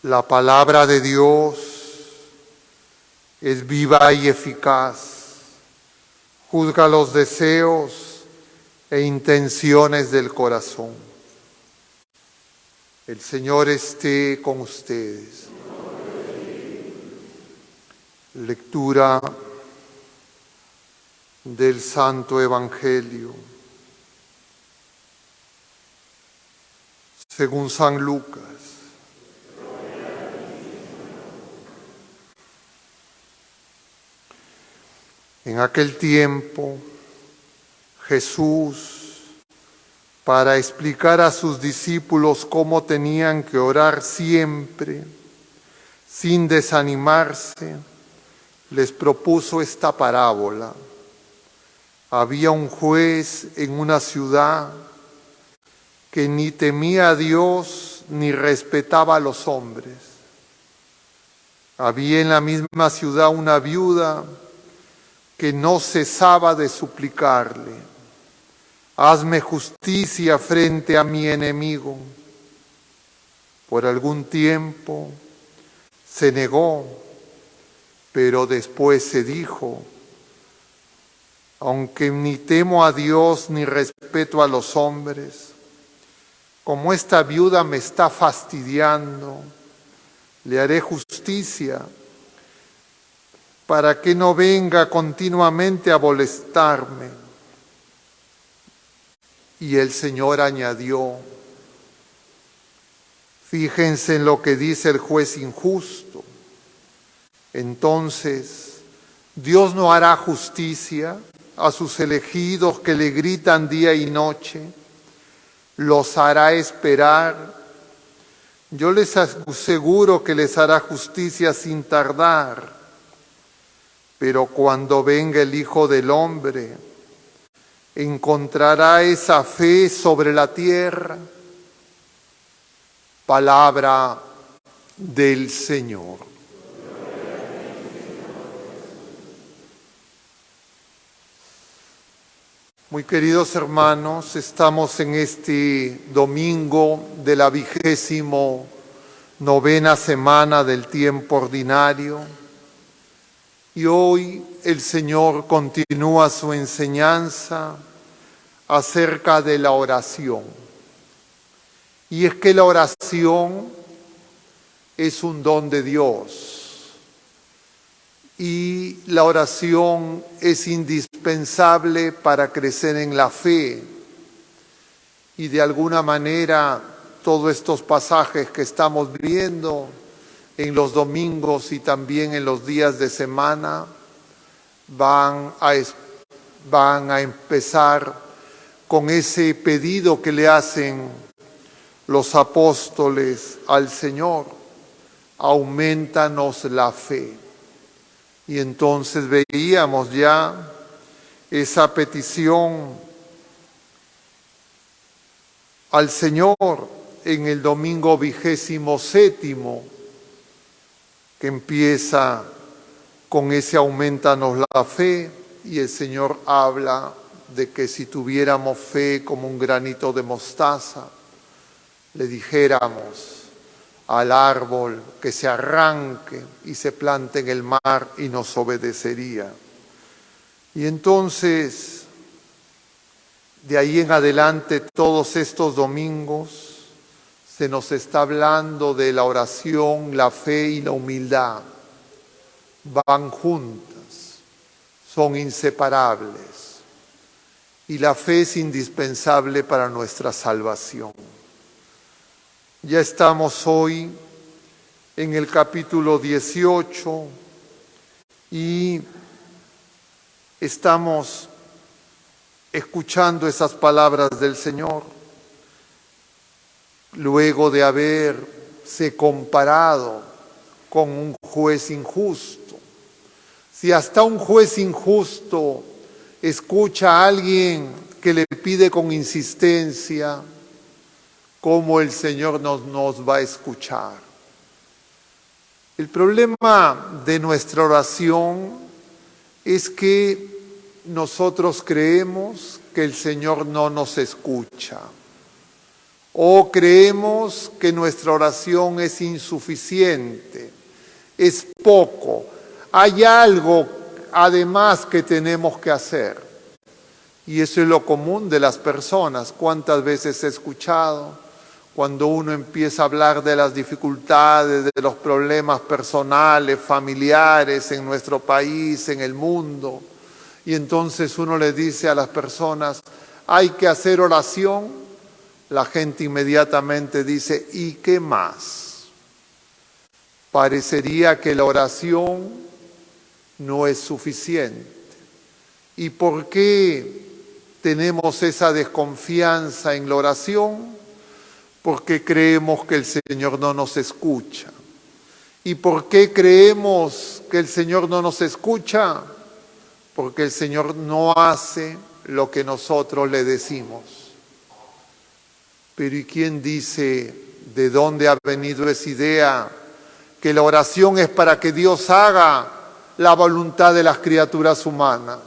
La palabra de Dios es viva y eficaz, juzga los deseos e intenciones del corazón. El Señor esté con ustedes. Lectura del Santo Evangelio según San Lucas. En aquel tiempo, Jesús, para explicar a sus discípulos cómo tenían que orar siempre, sin desanimarse, les propuso esta parábola. Había un juez en una ciudad que ni temía a Dios ni respetaba a los hombres. Había en la misma ciudad una viuda que no cesaba de suplicarle: hazme justicia frente a mi enemigo. Por algún tiempo se negó, pero después se dijo: aunque ni temo a Dios ni respeto a los hombres, como esta viuda me está fastidiando, le haré justicia para que no venga continuamente a molestarme. Y el Señor añadió: fíjense en lo que dice el juez injusto. Entonces, ¿Dios no hará justicia a sus elegidos que le gritan día y noche? ¿Los hará esperar? Yo les aseguro que les hará justicia sin tardar. Pero cuando venga el Hijo del Hombre, ¿encontrará esa fe sobre la tierra? Palabra del Señor. Muy queridos hermanos, estamos en este domingo de la 29ª semana del tiempo ordinario. Y hoy el Señor continúa su enseñanza acerca de la oración. Y es que la oración es un don de Dios. Y la oración es indispensable para crecer en la fe. Y de alguna manera todos estos pasajes que estamos viendo en los domingos y también en los días de semana van a empezar con ese pedido que le hacen los apóstoles al Señor: aumentanos la fe. Y entonces veíamos ya esa petición al Señor en el domingo 27º, que empieza con ese aumentanos la fe, y el Señor habla de que si tuviéramos fe como un granito de mostaza, le dijéramos al árbol que se arranque y se plante en el mar y nos obedecería. Y entonces, de ahí en adelante, todos estos domingos, se nos está hablando de la oración, la fe y la humildad. Van juntas, son inseparables. Y la fe es indispensable para nuestra salvación. Ya estamos hoy en el capítulo 18 y estamos escuchando esas palabras del Señor. Luego de haberse comparado con un juez injusto. Si hasta un juez injusto escucha a alguien que le pide con insistencia, ¿cómo el Señor nos va a escuchar? El problema de nuestra oración es que nosotros creemos que el Señor no nos escucha. O creemos que nuestra oración es insuficiente, es poco, hay algo además que tenemos que hacer. Y eso es lo común de las personas. ¿Cuántas veces he escuchado cuando uno empieza a hablar de las dificultades, de los problemas personales, familiares en nuestro país, en el mundo? Y entonces uno le dice a las personas, hay que hacer oración. La gente inmediatamente dice, ¿y qué más? Parecería que la oración no es suficiente. ¿Y por qué tenemos esa desconfianza en la oración? Porque creemos que el Señor no nos escucha. ¿Y por qué creemos que el Señor no nos escucha? Porque el Señor no hace lo que nosotros le decimos. Pero ¿y quién dice de dónde ha venido esa idea? Que la oración es para que Dios haga la voluntad de las criaturas humanas.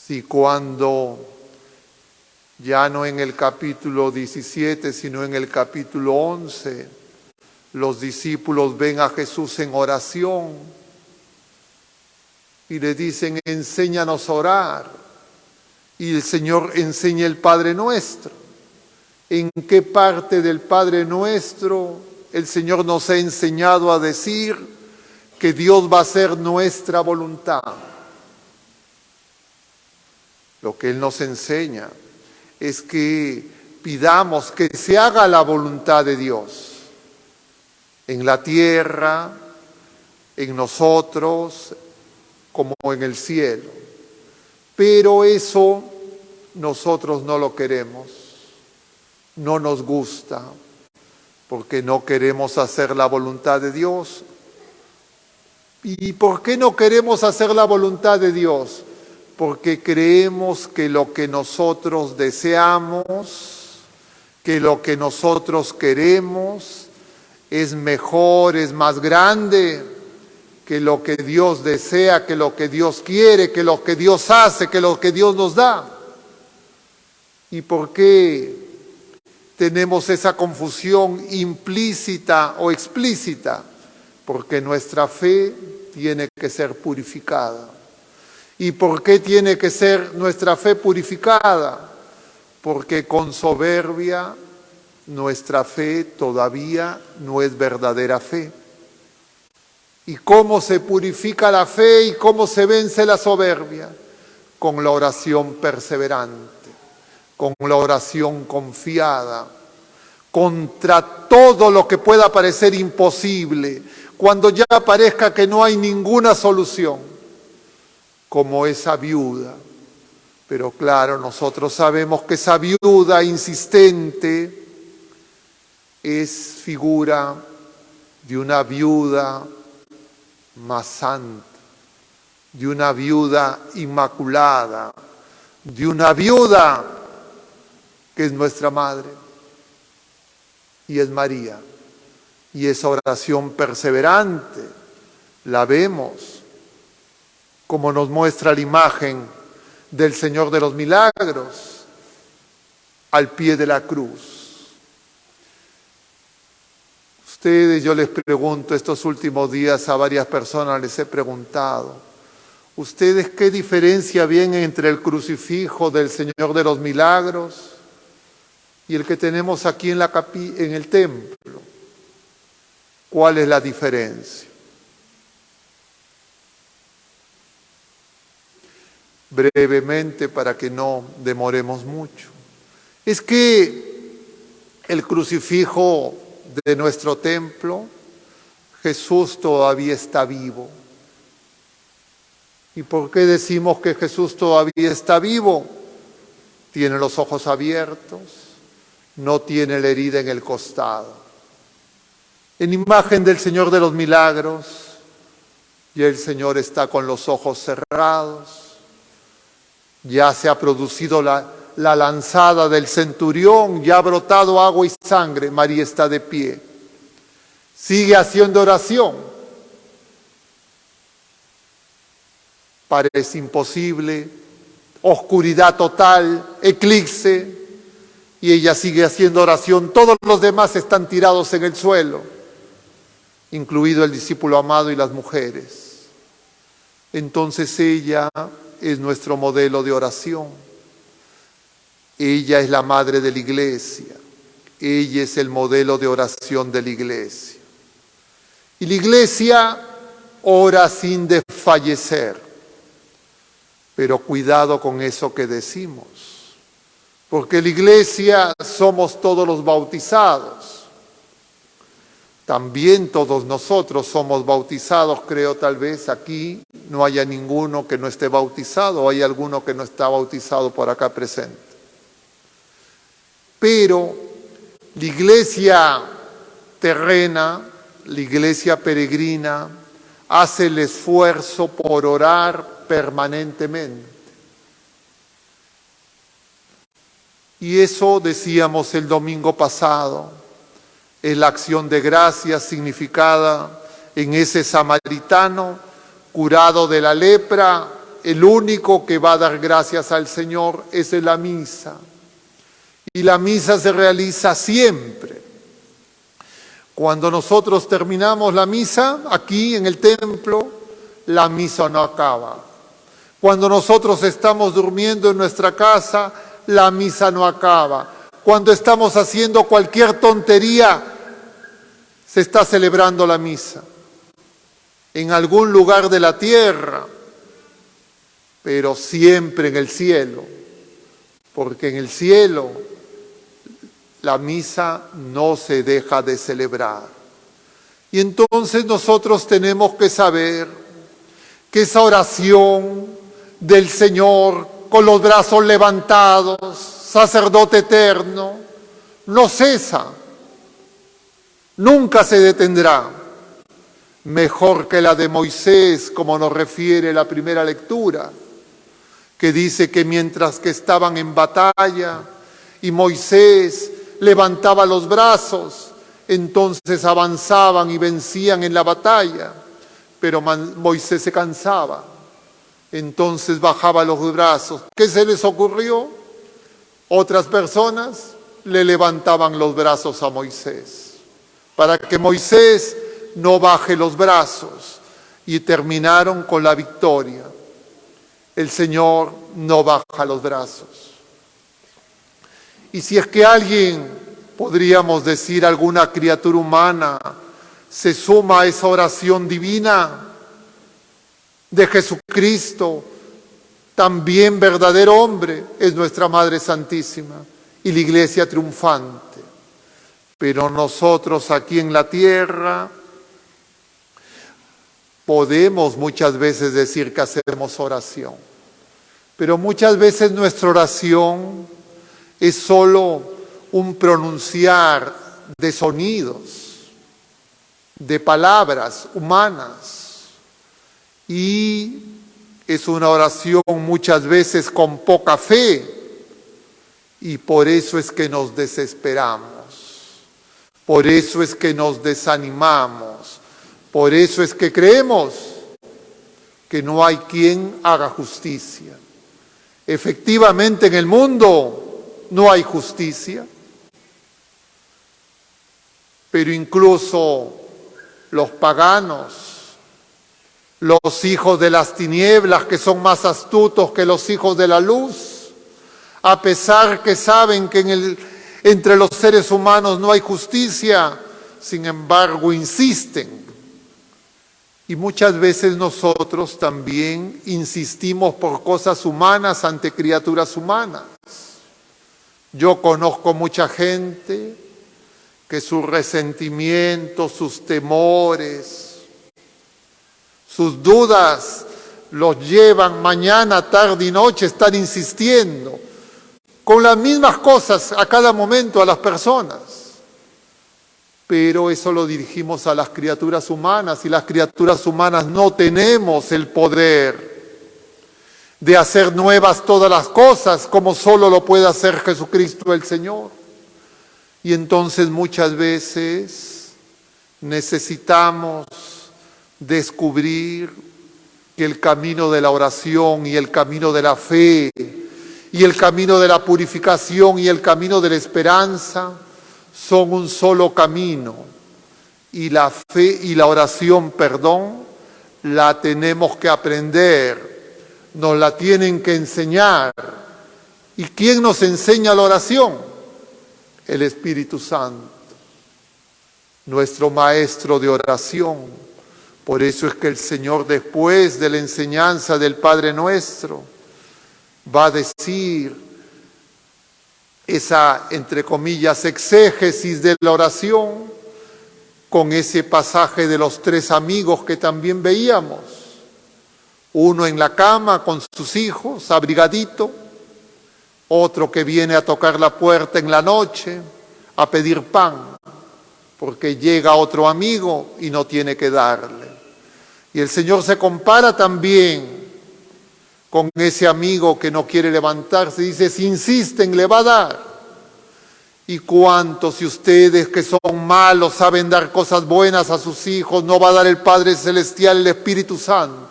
Si cuando, ya no en el capítulo 17, sino en el capítulo 11, los discípulos ven a Jesús en oración y le dicen, enséñanos a orar. Y el Señor enseña el Padre Nuestro. ¿En qué parte del Padre Nuestro el Señor nos ha enseñado a decir que Dios va a hacer nuestra voluntad? Lo que Él nos enseña es que pidamos que se haga la voluntad de Dios en la tierra, en nosotros, como en el cielo. Pero eso nosotros no lo queremos. No nos gusta, porque no queremos hacer la voluntad de Dios. ¿Y por qué no queremos hacer la voluntad de Dios? Porque creemos que lo que nosotros deseamos, que lo que nosotros queremos, es mejor, es más grande que lo que Dios desea, que lo que Dios quiere, que lo que Dios hace, que lo que Dios nos da. ¿Y por qué tenemos esa confusión implícita o explícita? Porque nuestra fe tiene que ser purificada. ¿Y por qué tiene que ser nuestra fe purificada? Porque con soberbia nuestra fe todavía no es verdadera fe. ¿Y cómo se purifica la fe y cómo se vence la soberbia? Con la oración perseverante, con la oración confiada, contra todo lo que pueda parecer imposible, cuando ya parezca que no hay ninguna solución, como esa viuda. Pero claro, nosotros sabemos que esa viuda insistente es figura de una viuda más santa, de una viuda inmaculada, de una viuda que es nuestra madre y es María. Y esa oración perseverante la vemos como nos muestra la imagen del Señor de los Milagros al pie de la cruz. Ustedes, yo les pregunto estos últimos días a varias personas, les he preguntado, ¿ustedes qué diferencia ven entre el crucifijo del Señor de los Milagros y el que tenemos aquí en el templo? ¿Cuál es la diferencia? Brevemente, para que no demoremos mucho. Es que el crucifijo de nuestro templo, Jesús todavía está vivo. ¿Y por qué decimos que Jesús todavía está vivo? Tiene los ojos abiertos, no tiene la herida en el costado. En imagen del Señor de los Milagros, ya el Señor está con los ojos cerrados, ya se ha producido la lanzada del centurión, ya ha brotado agua y sangre, María está de pie, sigue haciendo oración. Parece imposible, oscuridad total, eclipse, y ella sigue haciendo oración. Todos los demás están tirados en el suelo, incluido el discípulo amado y las mujeres. Entonces ella es nuestro modelo de oración. Ella es la madre de la iglesia. Ella es el modelo de oración de la iglesia. Y la iglesia ora sin desfallecer. Pero cuidado con eso que decimos. Porque la iglesia somos todos los bautizados. También todos nosotros somos bautizados, creo tal vez aquí no haya ninguno que no esté bautizado, o hay alguno que no está bautizado por acá presente. Pero la iglesia terrena, la iglesia peregrina, hace el esfuerzo por orar permanentemente. Y eso decíamos el domingo pasado, es la acción de gracias significada en ese samaritano curado de la lepra. El único que va a dar gracias al Señor es en la misa. Y la misa se realiza siempre. Cuando nosotros terminamos la misa, aquí en el templo, la misa no acaba. Cuando nosotros estamos durmiendo en nuestra casa, la misa no acaba. Cuando estamos haciendo cualquier tontería, se está celebrando la misa. En algún lugar de la tierra, pero siempre en el cielo. Porque en el cielo la misa no se deja de celebrar. Y entonces nosotros tenemos que saber que esa oración del Señor con los brazos levantados, sacerdote eterno, no cesa, nunca se detendrá. Mejor que la de Moisés, como nos refiere la primera lectura, que dice que mientras que estaban en batalla y Moisés levantaba los brazos, entonces avanzaban y vencían en la batalla, pero Moisés se cansaba. Entonces bajaba los brazos. ¿Qué se les ocurrió? Otras personas le levantaban los brazos a Moisés, para que Moisés no baje los brazos, y terminaron con la victoria. El Señor no baja los brazos. Y si es que alguien, podríamos decir alguna criatura humana, se suma a esa oración divina de Jesucristo, también verdadero hombre, es nuestra Madre Santísima y la Iglesia triunfante. Pero nosotros aquí en la tierra podemos muchas veces decir que hacemos oración, pero muchas veces nuestra oración es solo un pronunciar de sonidos, de palabras humanas. Y es una oración muchas veces con poca fe, y por eso es que nos desesperamos, por eso es que nos desanimamos, por eso es que creemos que no hay quien haga justicia. Efectivamente, en el mundo no hay justicia, pero incluso los paganos, los hijos de las tinieblas, que son más astutos que los hijos de la luz, a pesar que saben que entre los seres humanos no hay justicia, sin embargo insisten. Y muchas veces nosotros también insistimos por cosas humanas ante criaturas humanas. Yo conozco mucha gente que sus resentimientos, sus temores, sus dudas los llevan mañana, tarde y noche, están insistiendo con las mismas cosas a cada momento a las personas. Pero eso lo dirigimos a las criaturas humanas, y las criaturas humanas no tenemos el poder de hacer nuevas todas las cosas como solo lo puede hacer Jesucristo el Señor. Y entonces muchas veces necesitamos descubrir que el camino de la oración y el camino de la fe y el camino de la purificación y el camino de la esperanza son un solo camino. Y la fe y la oración, la tenemos que aprender, nos la tienen que enseñar. ¿Y quién nos enseña la oración? El Espíritu Santo, nuestro maestro de oración. Por eso es que el Señor, después de la enseñanza del Padre Nuestro, va a decir esa, entre comillas, exégesis de la oración con ese pasaje de los 3 amigos que también veíamos. Uno en la cama con sus hijos, abrigadito. Otro que viene a tocar la puerta en la noche a pedir pan, porque llega otro amigo y no tiene que darle. Y el Señor se compara también con ese amigo que no quiere levantarse. Dice, si insisten, le va a dar. ¿Y cuántos de ustedes que son malos saben dar cosas buenas a sus hijos, no va a dar el Padre Celestial, el Espíritu Santo?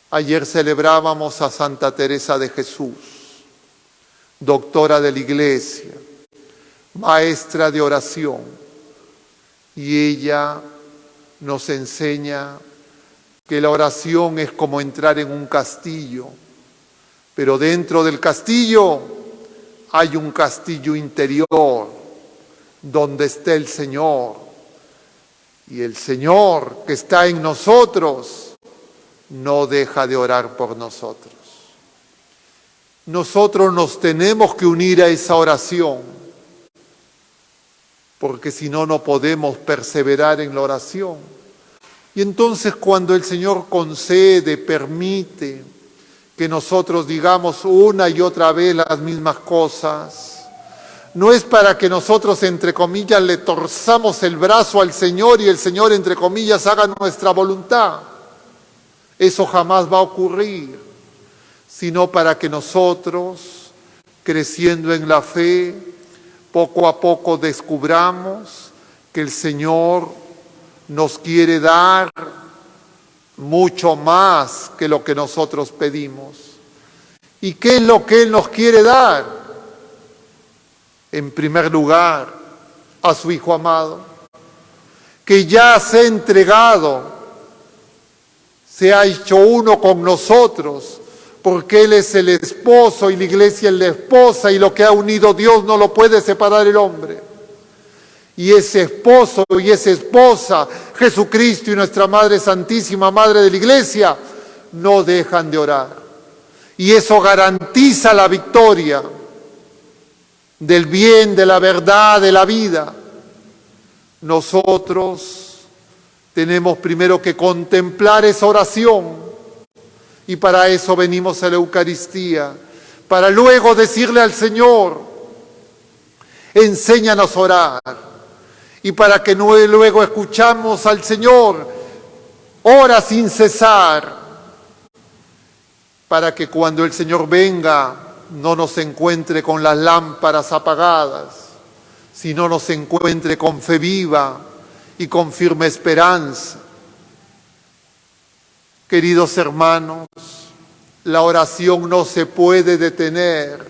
Ayer celebrábamos a Santa Teresa de Jesús, doctora de la Iglesia, maestra de oración, y ella nos enseña que la oración es como entrar en un castillo, pero dentro del castillo hay un castillo interior donde está el Señor, y el Señor que está en nosotros no deja de orar por nosotros. Nosotros nos tenemos que unir a esa oración, porque si no, no podemos perseverar en la oración. Y entonces cuando el Señor concede, permite que nosotros digamos una y otra vez las mismas cosas, no es para que nosotros, entre comillas, le torzamos el brazo al Señor y el Señor, entre comillas, haga nuestra voluntad. Eso jamás va a ocurrir, sino para que nosotros, creciendo en la fe, poco a poco descubramos que el Señor nos quiere dar mucho más que lo que nosotros pedimos. ¿Y qué es lo que Él nos quiere dar? En primer lugar, a su Hijo amado, que ya se ha entregado, se ha hecho uno con nosotros, porque Él es el esposo y la Iglesia es la esposa, y lo que ha unido Dios no lo puede separar el hombre. Y ese esposo y esa esposa, Jesucristo y nuestra Madre Santísima, Madre de la Iglesia, no dejan de orar. Y eso garantiza la victoria del bien, de la verdad, de la vida. Nosotros tenemos primero que contemplar esa oración, y para eso venimos a la Eucaristía, para luego decirle al Señor, enséñanos a orar, y para que luego escuchamos al Señor, ora sin cesar, para que cuando el Señor venga no nos encuentre con las lámparas apagadas, sino nos encuentre con fe viva y con firme esperanza. Queridos hermanos, la oración no se puede detener,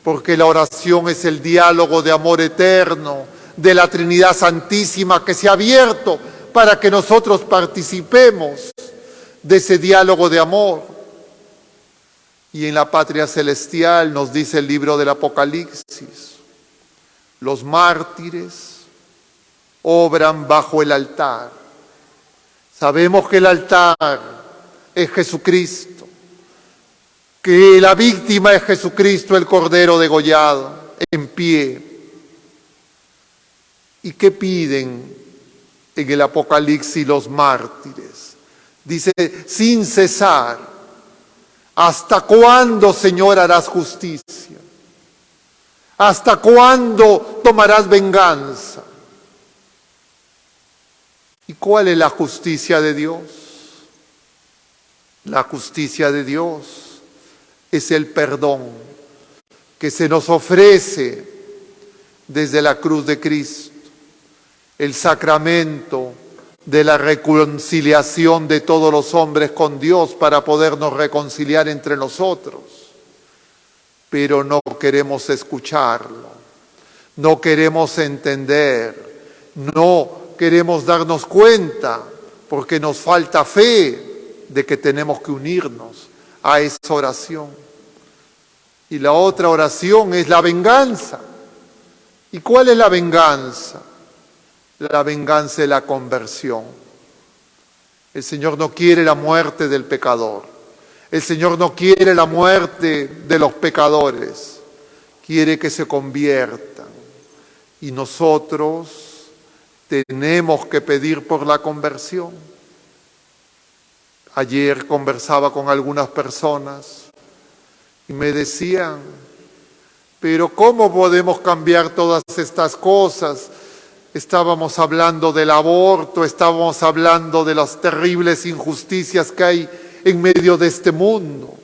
porque la oración es el diálogo de amor eterno de la Trinidad Santísima que se ha abierto para que nosotros participemos de ese diálogo de amor. Y en la patria celestial nos dice el libro del Apocalipsis, los mártires obran bajo el altar. Sabemos que el altar es Jesucristo, que la víctima es Jesucristo, el Cordero degollado, en pie. ¿Y qué piden en el Apocalipsis los mártires? Dice, sin cesar, ¿hasta cuándo, Señor, harás justicia? ¿Hasta cuándo tomarás venganza? ¿Y cuál es la justicia de Dios? La justicia de Dios es el perdón que se nos ofrece desde la cruz de Cristo, el sacramento de la reconciliación de todos los hombres con Dios para podernos reconciliar entre nosotros. pero no queremos escucharlo, no queremos entender, no queremos darnos cuenta, porque nos falta fe de que tenemos que unirnos a esa oración. Y la otra oración es la venganza. ¿Y cuál es la venganza? La venganza es la conversión. El Señor no quiere la muerte del pecador. El Señor no quiere la muerte de los pecadores. Quiere que se conviertan. Y nosotros tenemos que pedir por la conversión. Ayer conversaba con algunas personas y me decían, pero ¿cómo podemos cambiar todas estas cosas? Estábamos hablando del aborto, estábamos hablando de las terribles injusticias que hay en medio de este mundo.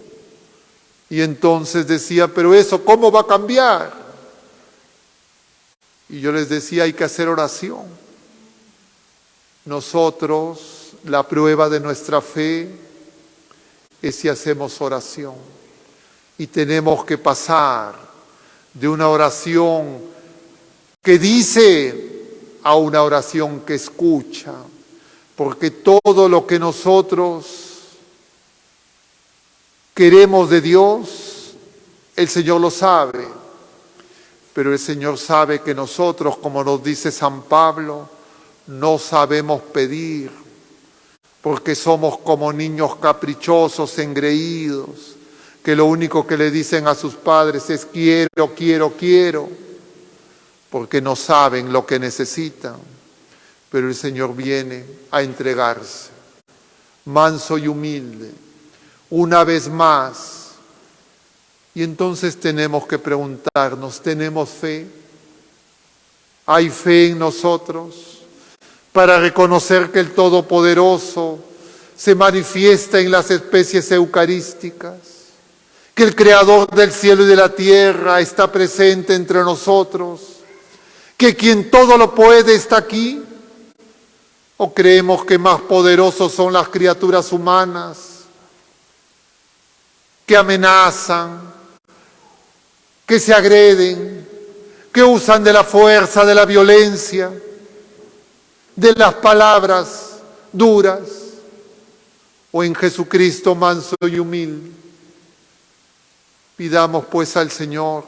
Y entonces decía, pero eso, ¿cómo va a cambiar? Y yo les decía, hay que hacer oración. Nosotros, la prueba de nuestra fe es si hacemos oración. Y tenemos que pasar de una oración que dice a una oración que escucha, porque todo lo que nosotros queremos de Dios, el Señor lo sabe, pero el Señor sabe que nosotros, como nos dice San Pablo, no sabemos pedir, porque somos como niños caprichosos, engreídos, que lo único que le dicen a sus padres es quiero, quiero, quiero, porque no saben lo que necesitan. Pero el Señor viene a entregarse, manso y humilde, una vez más. Y entonces tenemos que preguntarnos, ¿tenemos fe? ¿Hay fe en nosotros para reconocer que el Todopoderoso se manifiesta en las especies eucarísticas? Que el Creador del cielo y de la tierra está presente entre nosotros, que quien todo lo puede está aquí. ¿O creemos que más poderosos son las criaturas humanas que amenazan, que se agreden, que usan de la fuerza, de la violencia, de las palabras duras? ¿O en Jesucristo manso y humilde? Pidamos pues al Señor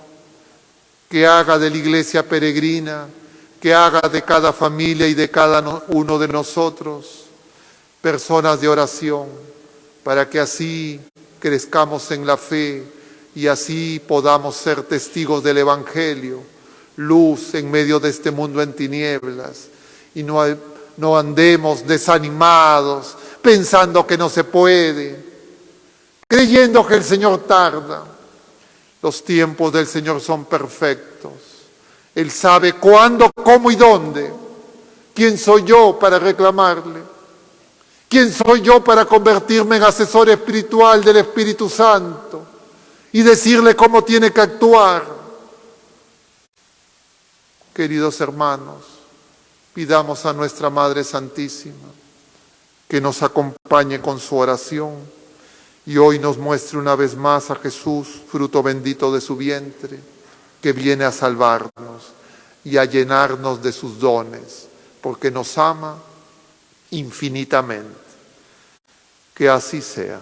que haga de la iglesia peregrina, que haga de cada familia y de cada uno de nosotros personas de oración, para que así crezcamos en la fe y así podamos ser testigos del Evangelio, luz en medio de este mundo en tinieblas, y no andemos desanimados, pensando que no se puede, creyendo que el Señor tarda. Los tiempos del Señor son perfectos. Él sabe cuándo, cómo y dónde. ¿Quién soy yo para reclamarle? ¿Quién soy yo para convertirme en asesor espiritual del Espíritu Santo y decirle cómo tiene que actuar? Queridos hermanos, pidamos a nuestra Madre Santísima que nos acompañe con su oración y hoy nos muestre una vez más a Jesús, fruto bendito de su vientre, que viene a salvarnos y a llenarnos de sus dones, porque nos ama infinitamente. Que así sea.